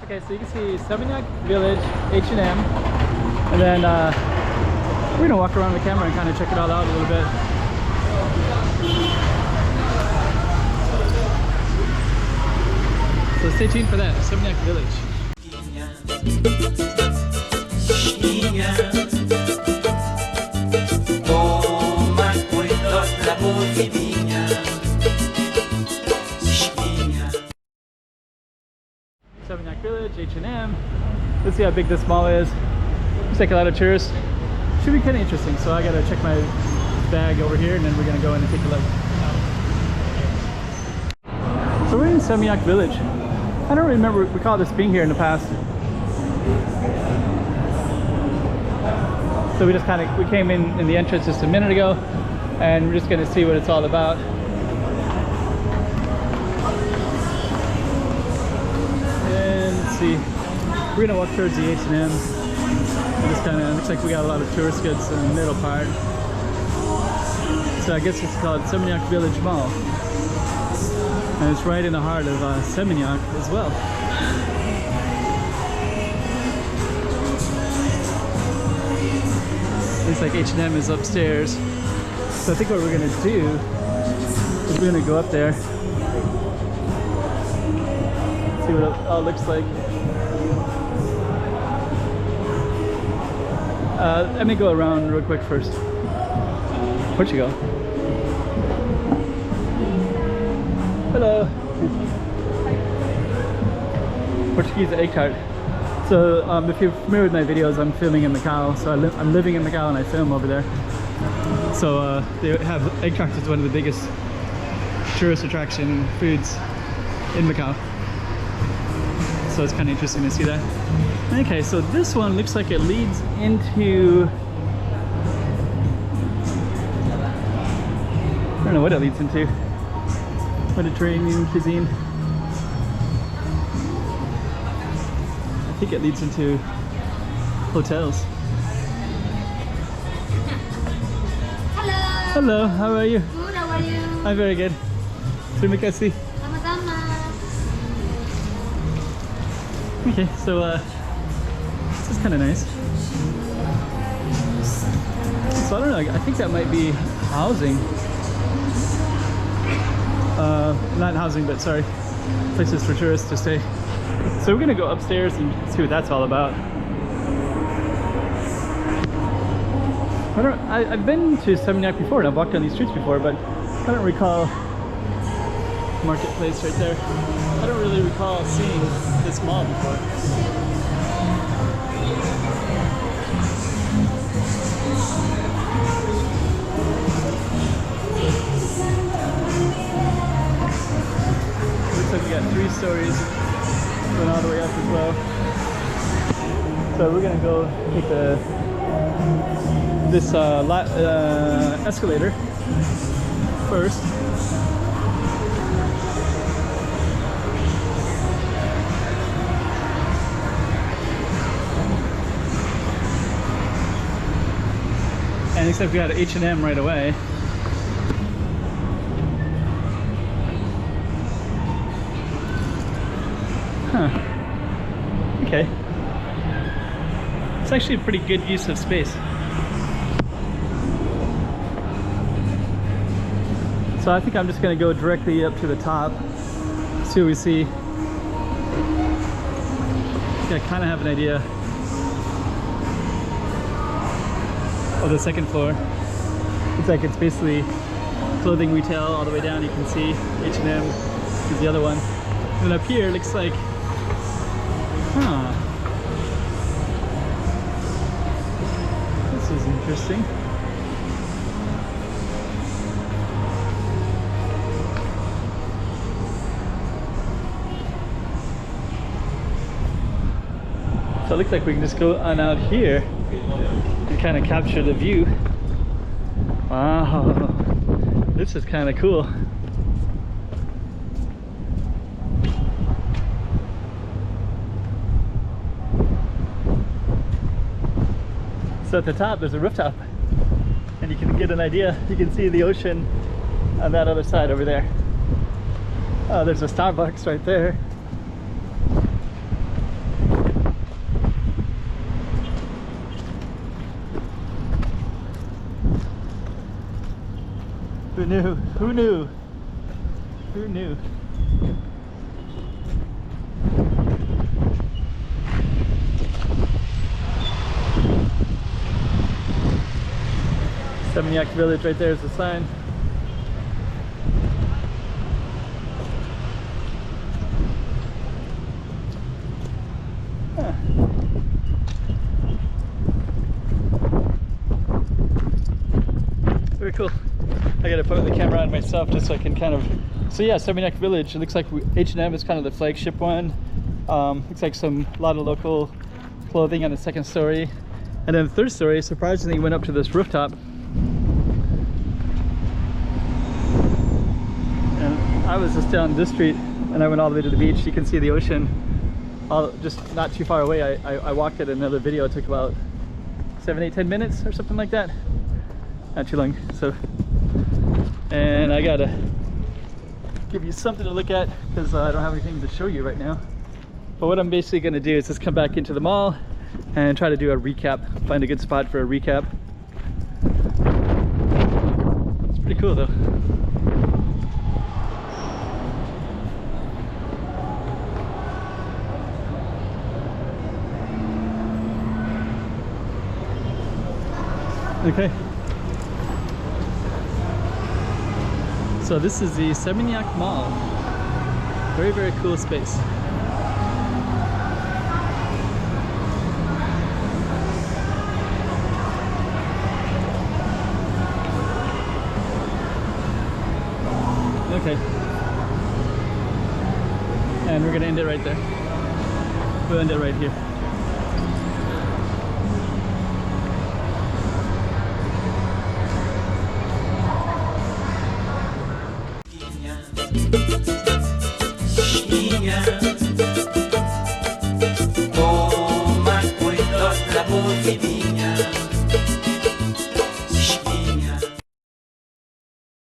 Okay, so you can see SEMINYAK Village, H&M, and then we're gonna walk around the camera and kind of check it all out a little bit. So stay tuned for that, SEMINYAK Village. SEMINYAK Village, H&M. Let's see how big this mall is. Looks like a lot of tourists. Should be kind of interesting. So I gotta check my bag over here, and then we're gonna go in and take a look. So we're in SEMINYAK Village. I don't recall this being here in the past. So we just we came in the entrance just a minute ago, and we're just gonna see what it's all about. See, we're gonna walk towards the H&M. Just kind of looks like we got a lot of tourist goods in the middle part. So I guess it's called SEMINYAK Village Mall, and it's right in the heart of SEMINYAK as well. Looks like H&M is upstairs. So I think what we're gonna do is we're gonna go up there, see what it all looks like. Let me go around real quick first. Where'd you go? Hello. Portuguese egg tart. So if you're familiar with my videos, I'm filming in Macau. So I'm living in Macau and I film over there. So they have egg tarts. It's one of the biggest tourist attraction foods in Macau. So it's kind of interesting to see that. Okay, so this one looks like it leads into, I don't know what it leads into. Mediterranean cuisine. I think it leads into hotels. Hello. Hello, how are you? Good, how are you? I'm very good. Terima kasih. Sama-sama. Okay, so this is kind of nice. So I don't know, I think that might be housing. Not housing, but sorry, places for tourists to stay. So we're gonna go upstairs and see what that's all about. I've been to SEMINYAK before and I've walked down these streets before, but I don't recall marketplace right there. I don't really recall seeing this mall before. Looks like we got 3 stories going all the way up as well. So we're gonna go take this escalator first. And looks like we got H&M right away. Huh. Okay. It's actually a pretty good use of space. So I think I'm just going to go directly up to the top, see what we see. I kind of have an idea of the second floor. Looks like it's basically clothing retail all the way down. You can see H&M is the other one. And up here looks like, this is interesting. So it looks like we can just go on out here and kind of capture the view. Wow, this is kind of cool. So at the top there's a rooftop and you can get an idea. You can see the ocean on that other side over there. Oh, there's a Starbucks right there. Who knew? Who knew? Who knew? SEMINYAK village right there is the sign. Huh. Very cool. I gotta put the camera on myself just so I can kind of. So yeah, SEMINYAK village. It looks like H&M is kind of the flagship one. Looks like a lot of local clothing on the second story, and then the third story, surprisingly, went up to this rooftop. And I was just down this street, and I went all the way to the beach. You can see the ocean, just not too far away. I walked it. Another video. It took about 7, 8, 10 minutes or something like that. Not too long. So, and I gotta give you something to look at because I don't have anything to show you right now. But what I'm basically gonna do is just come back into the mall and try to do a recap, find a good spot for a recap. It's pretty cool though. Okay. So this is the SEMINYAK Mall. Very, very cool space. Okay. And we're gonna end it right there. We'll end it right here. Toma cuidado la voz